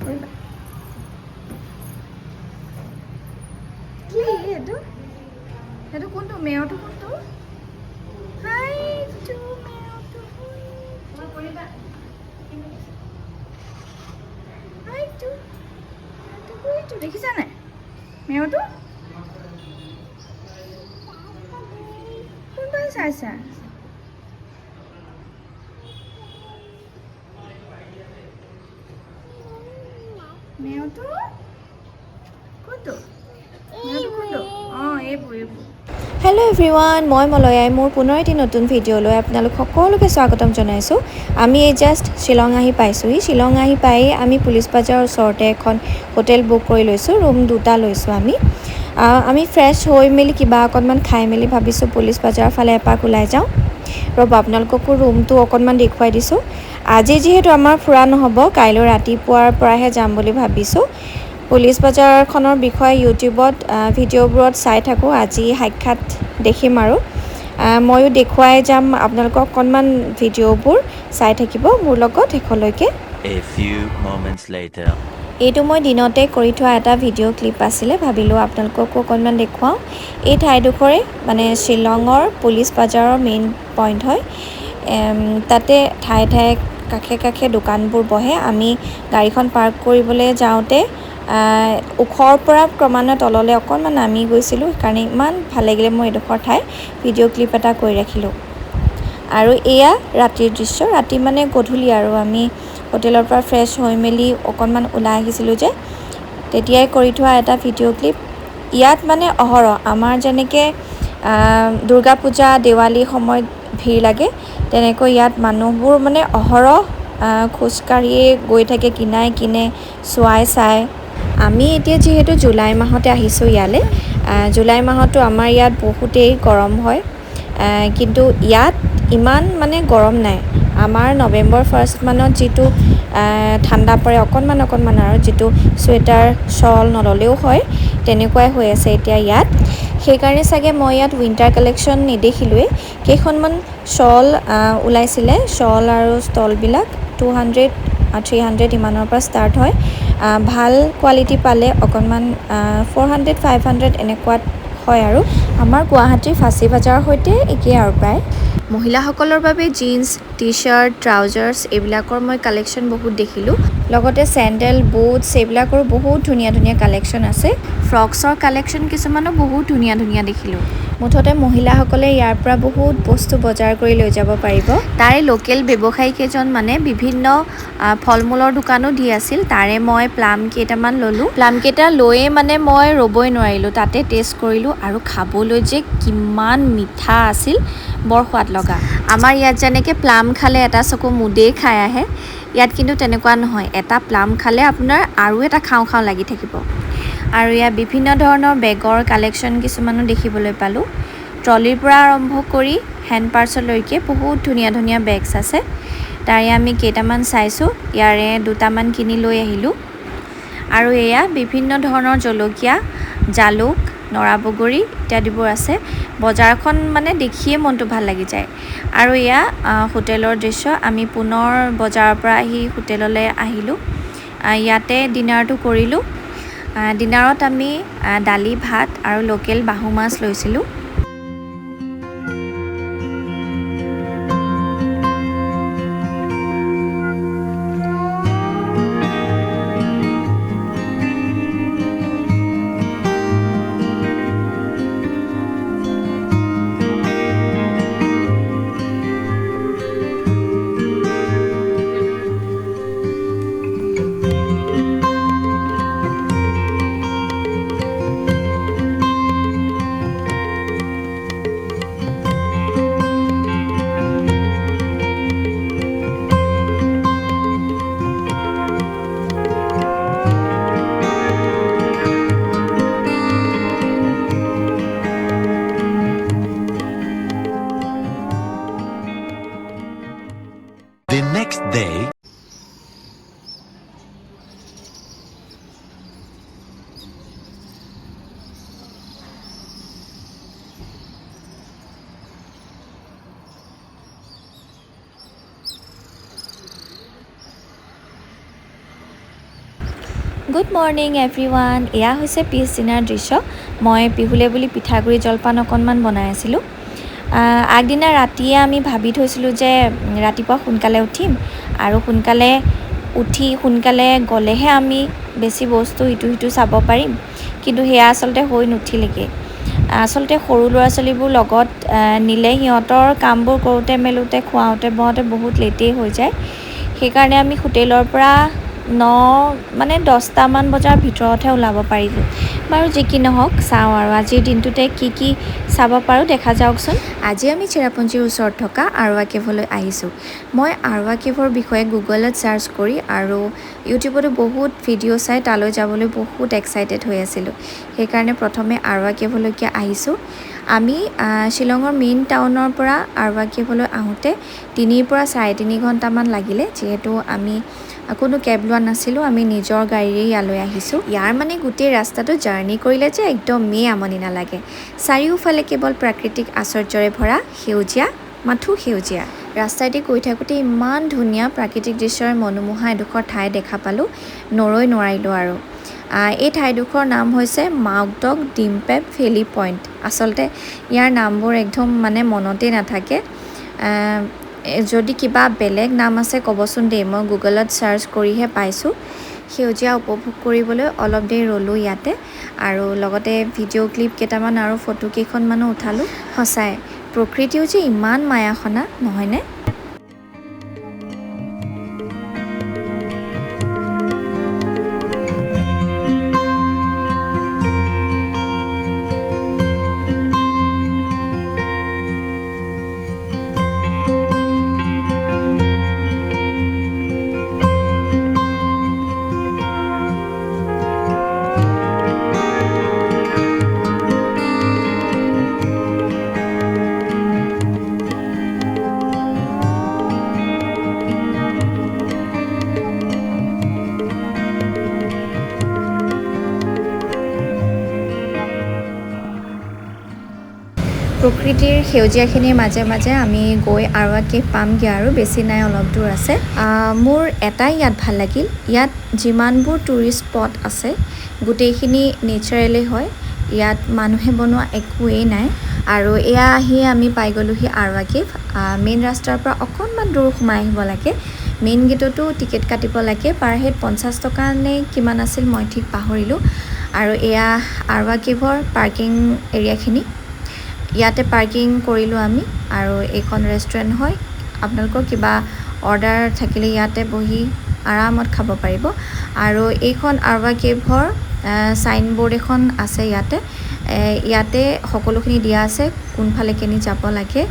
কৰিবা কি এইটো সেইটো কোনটো মেয়ৰটো কোনটো হাইটো মেয়ৰটো মই কৰিবা হাইটো এইটো কোনটো দেখিছা নাই মেয়ৰটো কোনটো চাইছা মেয়ৰটো কোনটো মেয়ৰটো কোনটো এইবোৰ হেল্ল' এভৰিৱান মই মলয়াই মোৰ পুনৰ এটি নতুন ভিডিঅ'লৈ আপোনালোক সকলোকে স্বাগতম জনাইছোঁ আমি এই জাষ্ট শ্বিলং আহি পাইছোঁহি শ্বিলং আহি পাই আমি পুলিচ বাজাৰৰ ওচৰতে এখন হোটেল বুক কৰি লৈছোঁ ৰুম 2টা লৈছোঁ আমি ফ্ৰেছ হৈ মেলি কিবা অকণমান খাই মেলি ভাবিছোঁ পুলিচ বাজাৰৰ ফালে এপাক ওলাই যাওঁ ৰ'ব আপোনালোককো ৰুমটো অকণমান দেখুৱাই দিছোঁ আজি যিহেতু আমাৰ ফুৰা নহ'ব কাইলৈ ৰাতিপুৱাৰ পৰাহে যাম বুলি ভাবিছোঁ পুলিচ বাজাৰখনৰ বিষয়ে ইউটিউবত ভিডিঅ'বোৰত চাই থাকোঁ আজি সাক্ষাৎ দেখিম আৰু ময়ো দেখুৱাই যাম আপোনালোকক অকণমান ভিডিঅ'বোৰ চাই থাকিব মোৰ লগত শেষলৈকে এইটো মই দিনতে কৰি থোৱা এটা ভিডিঅ' ক্লিপ আছিলে ভাবিলোঁ আপোনালোককো অকণমান দেখুৱাওঁ এই ঠাইডোখৰে মানে শ্বিলঙৰ পুলিচ বাজাৰৰ মেইন পইণ্ট হয় তাতে ঠায়ে ঠায়ে কাষে কাষে দোকানবোৰ বহে আমি গাড়ীখন পাৰ্ক কৰিবলৈ যাওঁতে ওখৰ পৰা ক্ৰমান্বয়ে তললৈ অকণমান নামি গৈছিলোঁ সেইকাৰণে ইমান ভাল লাগিলে মই এডোখৰ ঠাই ভিডিঅ' ক্লিপ এটা কৰি ৰাখিলোঁ আৰু এয়া ৰাতিৰ দৃশ্য ৰাতি মানে গধূলি আৰু আমি হোটেলৰ পৰা ফ্ৰেছ হৈ মেলি অকণমান ওলাই আহিছিলোঁ যে তেতিয়াই কৰি থোৱা এটা ভিডিঅ' ক্লিপ ইয়াত মানে অহৰহ আমাৰ যেনেকৈ দুৰ্গা পূজা দেৱালী সময়ত ভিৰ লাগে তেনেকৈ ইয়াত মানুহবোৰ মানে অহৰহ খোজকাঢ়িয়ে গৈ থাকে কিনাই কিনে চোৱাই চাই আমি এতিয়া যিহেতু জুলাই মাহতে আহিছোঁ ইয়ালৈ জুলাই মাহতো আমাৰ ইয়াত বহুতেই গৰম হয় কিন্তু ইয়াত ইমান মানে গৰম নাই আমাৰ নৱেম্বৰ ফাৰ্ষ্ট মানত যিটো ঠাণ্ডা পৰে অকণমান আৰু যিটো চুৱেটাৰ শ্বল নল'লেও হয় তেনেকুৱাই হৈ আছে এতিয়া ইয়াত সেইকাৰণে চাগে মই ইয়াত উইণ্টাৰ কালেকশ্যন নেদেখিলোৱেই কেইখনমান শ্বল ওলাইছিলে শ্বল আৰু ষ্টলবিলাক 200-300 ইমানৰ পৰা ষ্টাৰ্ট হয় ভাল কোৱালিটি পালে অকণমান 400-500 এনেকুৱাত হয় আৰু আমাৰ গুৱাহাটীৰ ফাঁচী বজাৰৰ সৈতে একেই আৰু প্ৰায় মহিলাসকলৰ বাবে জিন্স টি চাৰ্ট ট্ৰাউজাৰ্ছ এইবিলাকৰ মই কালেকশ্যন বহুত দেখিলোঁ লগতে চেণ্ডেল বুটছ এইবিলাকৰো বহুত ধুনীয়া ধুনীয়া কালেকশ্যন আছে ফ্ৰকছৰ কালেকশ্যন কিছুমানো বহুত ধুনীয়া ধুনীয়া দেখিলোঁ মুঠতে মহিলাসকলে ইয়াৰ পৰা বহুত বস্তু বজাৰ কৰি লৈ যাব পাৰিব তাৰে লোকেল ব্যৱসায়ী কেইজন মানে বিভিন্ন ফল মূলৰ দোকানো দি আছিল তাৰে মই প্লাম কেইটামান ল'লোঁ প্লাম কেইটা লৈয়ে মানে মই ৰ'বই নোৱাৰিলোঁ তাতে টেষ্ট কৰিলোঁ আৰু খাবলৈ যে কিমান মিঠা আছিল বৰ সোৱাদ লগা আমাৰ ইয়াত যেনেকৈ প্লাম খালে এটা চকু মুদেই খাই আহে ইয়াত কিন্তু তেনেকুৱা নহয় এটা প্লাম খালে আপোনাৰ আৰু এটা খাওঁ খাওঁ লাগি থাকিব আৰু ইয়াত বিভিন্ন ধৰণৰ বেগৰ কালেকশ্যন কিছুমানো দেখিবলৈ পালোঁ ট্ৰলিৰ পৰা আৰম্ভ কৰি হেণ্ড পাৰ্চলৈকে বহুত ধুনীয়া ধুনীয়া বেগছ আছে তাৰে আমি কেইটামান চাইছোঁ ইয়াৰে দুটামান কিনি লৈ আহিলোঁ আৰু এয়া বিভিন্ন ধৰণৰ জলকীয়া জালুক নৰা বগৰী ইত্যাদিবোৰ আছে বজাৰখন মানে দেখিয়ে মনটো ভাল লাগি যায় আৰু এয়া হোটেলৰ দৃশ্য আমি পুনৰ বজাৰৰ পৰা আহি হোটেললৈ আহিলোঁ ইয়াতে ডিনাৰটো কৰিলোঁ ডিনাৰত আমি দালি ভাত আৰু লোকেল বাহু মাছ লৈছিলোঁ গুড মৰ্ণিং এভৰিৱান। এয়া হৈছে পিছদিনাৰ দৃশ্য। মই পিহুলে বুলি পিঠাগুড়ি জলপান অকণমান বনাই আছিলোঁ। আগদিনা ৰাতিয়ে আমি ভাবি থৈছিলোঁ যে ৰাতিপুৱা সোনকালে উঠিম আৰু সোনকালে উঠি সোনকালে গ'লেহে আমি বেছি বস্তু ইটো সিটো চাব পাৰিম, কিন্তু সেয়া আচলতে হৈ নুঠিলেগৈ। আচলতে সৰু ল'ৰা ছোৱালীবোৰ লগত নিলে সিহঁতৰ কামবোৰ কৰোঁতে মেলোঁতে খুৱাওঁতে বওঁতে বহুত লেটেই হৈ যায়। সেইকাৰণে আমি হোটেলৰ পৰা 10টামান বজাৰ ভিতৰতহে ওলাব পাৰিলোঁ। বাৰু যি কি নহওক, চাওঁ আৰু আজিৰ দিনটোতে কি কি চাব পাৰোঁ দেখা যাওকচোন। আজি আমি চেৰাপুঞ্জীৰ ওচৰত থকা আৰৱা কেভলৈ আহিছোঁ। মই আৰৱা কেভৰ বিষয়ে গুগলত ছাৰ্চ কৰি আৰু ইউটিউবতো বহুত ভিডিঅ' চাই তালৈ যাবলৈ বহুত এক্সাইটেড হৈ আছিলোঁ। সেইকাৰণে প্ৰথমে আৰৱা কেভলৈকে আহিছোঁ। আমি শ্বিলঙৰ মেইন টাউনৰ পৰা আৰৱা কেভলৈ আহোঁতে 3 পৰা 3.5 ঘণ্টামান লাগিলে, যিহেতু আমি কোনো কেব লোৱা নাছিলোঁ। আমি নিজৰ গাড়ীৰে ইয়ালৈ আহিছোঁ। ইয়াৰ গোটেই ৰাস্তাটো জাৰ্ণি কৰিলে যে একদমেই আমনি নালাগে। চাৰিওফালে কেৱল প্ৰাকৃতিক আশ্চৰ্যৰে ভৰা, সেউজীয়া মাথো সেউজীয়া। ৰাস্তাইদি গৈ থাকোঁতে ইমান ধুনীয়া প্ৰাকৃতিক দৃশ্যৰ মনোমোহা এডোখৰ ঠাই দেখা পালোঁ, নৰৈ নোৱাৰিলোঁ আৰু। এই ঠাইডোখৰ নাম হৈছে মাউকডক ডিম্পেপ ভেলী পইণ্ট। আচলতে ইয়াৰ নামবোৰ একদম মনতেই নাথাকে। যদি কিবা বেলেগ নাম আছে ক'বচোন দেই, মই গুগলত ছাৰ্চ কৰিহে পাইছোঁ। সেউজীয়া উপভোগ কৰিবলৈ অলপ দেৰি ৰ'লোঁ ইয়াতে আৰু লগতে ভিডিঅ' ক্লিপ কেইটামান আৰু ফটো কেইখনমানো উঠালোঁ। সঁচাই প্ৰকৃতিও যে ইমান মায়াখনা, নহয়নে? প্ৰকৃতিৰ সেউজীয়াখিনিৰ মাজে মাজে আমি গৈ আৰৱা কেভ পামগৈ আৰু বেছি নাই, অলপ দূৰ আছে। মোৰ এটাই ইয়াত ভাল লাগিল, ইয়াত যিমানবোৰ টুৰিষ্ট স্পট আছে গোটেইখিনি নেচাৰেলি হয়। ইয়াত মানুহে বনোৱা একোৱেই নাই। আৰু এয়া আহি আমি পাই গ'লোহি আৰৱা কেভ। মেইন ৰাস্তাৰ পৰা অকণমান দূৰ সোমাই আহিব লাগে। মেইন গেটতো টিকেট কাটিব লাগে, পাৰ হেড 50 টকা নে কিমান আছিল মই ঠিক পাহৰিলোঁ। আৰু এয়া আৰৱা কেভৰ পাৰ্কিং এৰিয়াখিনি। ইয়াতে পাৰ্কিং কৰিলোঁ আমি আৰু এইখন ৰেষ্টুৰেণ্ট হয়। আপোনালোকৰ কিবা অৰ্ডাৰ থাকিলে ইয়াতে বহি আৰামত খাব পাৰিব। আৰু এইখন আৰৱা কেভৰ চাইনবোৰ্ড এখন আছে ইয়াতে। ইয়াতে সকলোখিনি দিয়া আছে, কোনফালে কেনি যাব লাগে।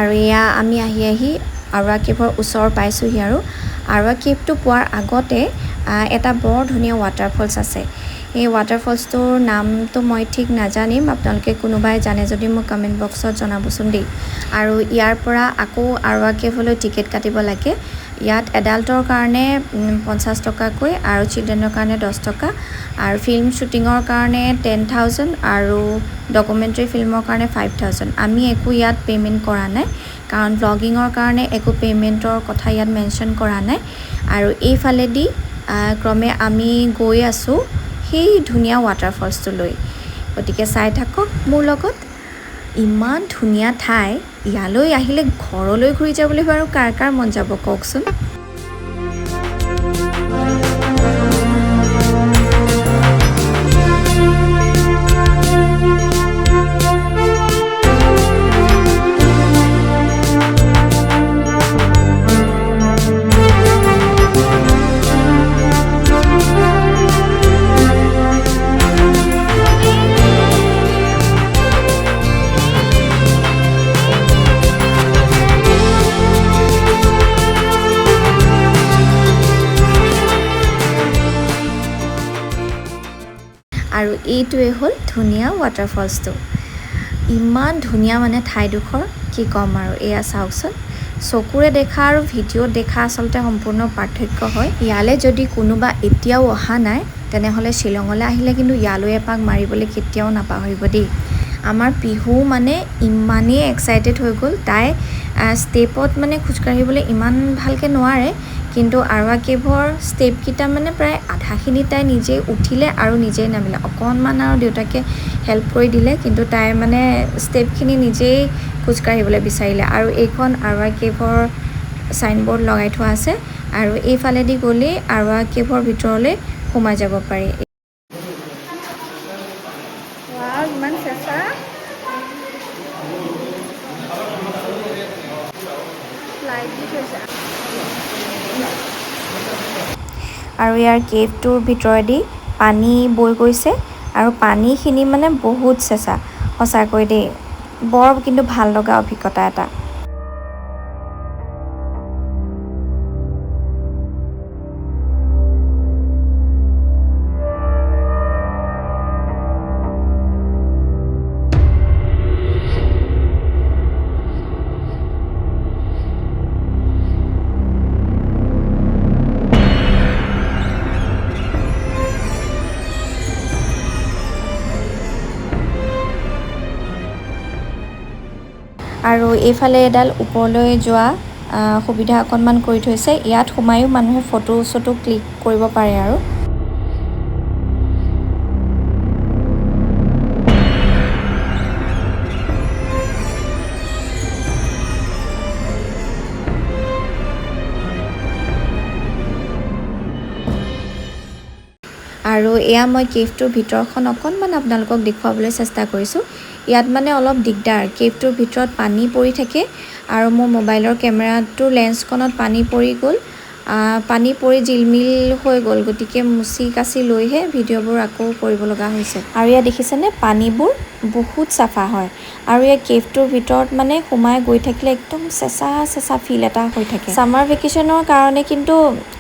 আৰু এয়া আমি আহি আৰৱা কেভৰ ওচৰ পাইছোঁহি। আৰু আৰৱা কেভটো পোৱাৰ আগতে এটা বৰ ধুনীয়া ৱাটাৰফলছ আছে। এই ৱাটাৰফলছটোৰ নামটো মই ঠিক নাজানিম, আপোনালোকে কোনোবাই জানে যদি মোক কমেণ্ট বক্সত জনাবচোন দেই। আৰু ইয়াৰ পৰা আকৌ আৰৱা কেভলৈ টিকেট কাটিব লাগে। ইয়াত এডাল্টৰ কাৰণে 50 টকাকৈ আৰু চিলড্ৰেনৰ কাৰণে 10 টকা। আৰু ফিল্ম শ্বুটিঙৰ কাৰণে 10,000 আৰু ডকুমেণ্টাৰী ফিল্মৰ কাৰণে 5,000। আমি একো ইয়াত পে'মেণ্ট কৰা নাই, কাৰণ ব্লগিঙৰ কাৰণে একো পে'মেণ্টৰ কথা ইয়াত মেনশ্যন কৰা নাই। আৰু এইফালেদি ক্ৰমে আমি গৈ আছোঁ সেই ধুনীয়া ৱাটাৰফলছটোলৈ। গতিকে চাই থাকক মোৰ লগত। ইমান ধুনীয়া ঠাই, ইয়ালৈ আহিলে ঘৰলৈ ঘূৰি যাবলৈ বাৰু কাৰ কাৰ মন যাব কওকচোন। এইটোৱে হ'ল ধুনীয়া ৱাটাৰফলছটো ইমান ধুনীয়া মানে ঠাইডোখৰ কি ক'ম আৰু এয়া চাওকচোন চকুৰে দেখা আৰু ভিডিঅ'ত দেখা আচলতে সম্পূৰ্ণ পাৰ্থক্য হয় ইয়ালে যদি কোনোবা এতিয়াও অহা নাই তেনেহ'লে শ্বিলঙলৈ আহিলে কিন্তু ইয়ালৈ এপাক মাৰিবলৈ কেতিয়াও নাপাহৰিব দেই আমাৰ পিহু মানে ইমানেই এক্সাইটেড হৈ গ'ল তাই ষ্টেপত মানে খোজকাঢ়িবলৈ ইমান ভালকৈ নোৱাৰে কিন্তু আৰৱা কেভৰ ষ্টেপকেইটা মানে প্ৰায় আধাখিনি তাই নিজেই উঠিলে আৰু নিজেই নামিলে অকণমান আৰু দেউতাকে হেল্প কৰি দিলে কিন্তু তাই মানে ষ্টেপখিনি নিজেই খোজকাঢ়িবলৈ বিচাৰিলে আৰু এইখন আৰৱা কেভৰ চাইনবোৰ্ড লগাই থোৱা আছে আৰু এইফালেদি গ'লেই আৰৱা কেভৰ ভিতৰলৈ সোমাই যাব পাৰি ৱাও ইমান চেঁচা লাইট দি থৈছে আৰু ইয়াৰ কেভটোৰ ভিতৰেদি পানী বৈ গৈছে আৰু পানীখিনি মানে বহুত চেঁচা সঁচাকৈ দেই বৰ কিন্তু ভাল লগা অভিজ্ঞতা এটা আৰু এইফালে এডাল ওপৰলৈ যোৱা সুবিধা অকণমান কৰি থৈছে ইয়াত সোমায়ো মানুহে ফটো ক্লিক কৰিব পাৰে আৰু আৰু এয়া মই কেভটোৰ ভিতৰখন অকণমান আপোনালোকক দেখুৱাবলৈ চেষ্টা কৰিছোঁ ইয়াত মানে অলপ দিগদাৰ কেভটোৰ ভিতৰত পানী পৰি থাকে আৰু মোৰ মোবাইলৰ কেমেৰাটোৰ লেন্সখনত পানী পৰি গ'ল পানী পৰি জিলমিল হৈ গ'ল গতিকে মুচি কাচি লৈহে ভিডিঅ'বোৰ আকৌ কৰিব লগা হৈছে আৰু ইয়াত দেখিছেনে পানীবোৰ বহুত চাফা হয় আৰু এই কেভটোৰ ভিতৰত মানে সোমাই গৈ থাকিলে একদম চেঁচা ফিল এটা হৈ থাকে সামাৰ ভেকেশ্যনৰ কাৰণে কিন্তু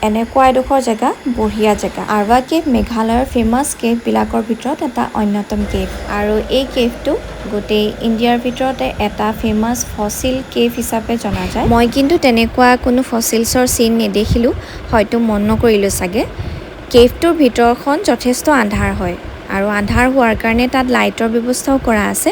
এনেকুৱা এডোখৰ জেগা বঢ়িয়া জেগা আৰৱা কেভ মেঘালয়ৰ ফেমাছ কেভবিলাকৰ ভিতৰত এটা অন্যতম কেভ আৰু এই কেভটো গোটেই ইণ্ডিয়াৰ ভিতৰতে এটা ফেমাছ ফচিল কেভ হিচাপে জনা যায় মই কিন্তু তেনেকুৱা কোনো ফচিলছৰ চিন নেদেখিলোঁ হয়তো মন নকৰিলোঁ চাগে কেভটোৰ ভিতৰখন যথেষ্ট আন্ধাৰ হয় আৰু আন্ধাৰ হোৱাৰ কাৰণে তাত লাইটৰ ব্যৱস্থাও কৰা আছে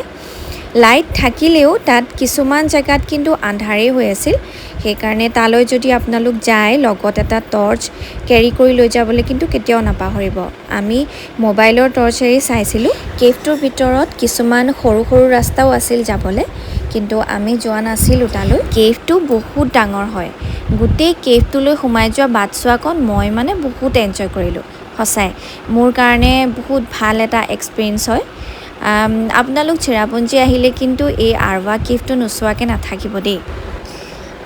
লাইট থাকিলেও তাত কিছুমান জেগাত কিন্তু আন্ধাৰেই হৈ আছিল সেইকাৰণে তালৈ যদি আপোনালোক যায় লগত এটা টৰ্চ কেৰি কৰি লৈ যাবলৈ কিন্তু কেতিয়াও নাপাহৰিব আমি মোবাইলৰ টৰ্চেৰে চাইছিলোঁ কেভটোৰ ভিতৰত কিছুমান সৰু ৰাস্তাও আছিল যাবলৈ কিন্তু আমি যোৱা নাছিলোঁ তালৈ কেভটো বহুত ডাঙৰ হয় গোটেই কেভটোলৈ সোমাই যোৱা বাটচোৱাকণ মই মানে বহুত এনজয় কৰিলোঁ সঁচাই মোৰ কাৰণে বহুত ভাল এটা এক্সপিৰিয়েঞ্চ হয় আপোনালোক চেৰাপুঞ্জী আহিলে কিন্তু এই আৰৱা কেভটো নোচোৱাকৈ নাথাকিব দেই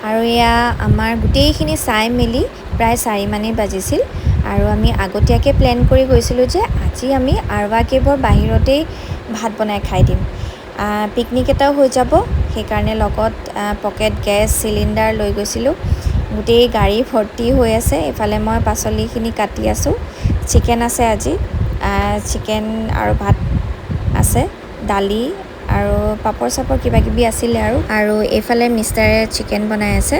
আৰু এয়া আমাৰ গোটেইখিনি চাই মেলি প্ৰায় 4 মানেই বাজিছিল আৰু আমি আগতীয়াকৈ প্লেন কৰি গৈছিলোঁ যে আজি আমি আৰৱা কেভৰ বাহিৰতেই ভাত বনাই খাই দিম পিকনিক এটাও হৈ যাব সেইকাৰণে লগত পকেট গেছ চিলিণ্ডাৰ লৈ গৈছিলোঁ গোটেই গাড়ী ভৰ্তি হৈ আছে এফালে মই পাচলিখিনি কাটি আছোঁ চিকেন আছে আজি চিকেন আৰু ভাত আছে দালি আৰু পাপৰ চাপৰ কিবাকিবি আছিলে আৰু এইফালে মিষ্টাৰে চিকেন বনাই আছে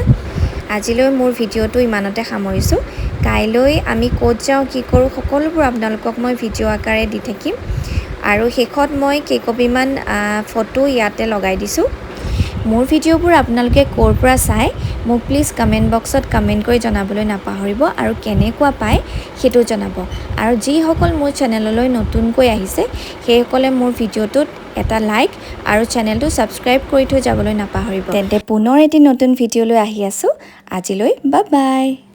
আজিলৈ মোৰ ভিডিঅ'টো ইমানতে সামৰিছোঁ কাইলৈ আমি ক'ত যাওঁ কি কৰোঁ সকলোবোৰ আপোনালোকক মই ভিডিঅ' আকাৰে দি থাকিম আৰু শেষত মই কেইকপিমান ফটো ইয়াতে লগাই দিছোঁ মোৰ ভিডিঅ'বোৰ আপোনালোকে ক'ৰ পৰা চাই মোক প্লিজ কমেণ্ট বক্সত কমেণ্ট কৰি জনাবলৈ নাপাহৰিব আৰু কেনেকুৱা পায় সেইটো জনাব আৰু যিসকল মোৰ চেনেললৈ নতুনকৈ আহিছে সেইসকলে মোৰ ভিডিঅ'টোত এটা লাইক আৰু চেনেলটো ছাবস্ক্ৰাইব কৰি থৈ যাবলৈ নাপাহৰিব তেন্তে পুনৰ এটি নতুন ভিডিঅ'লৈ আহি আছোঁ আজিলৈ বাই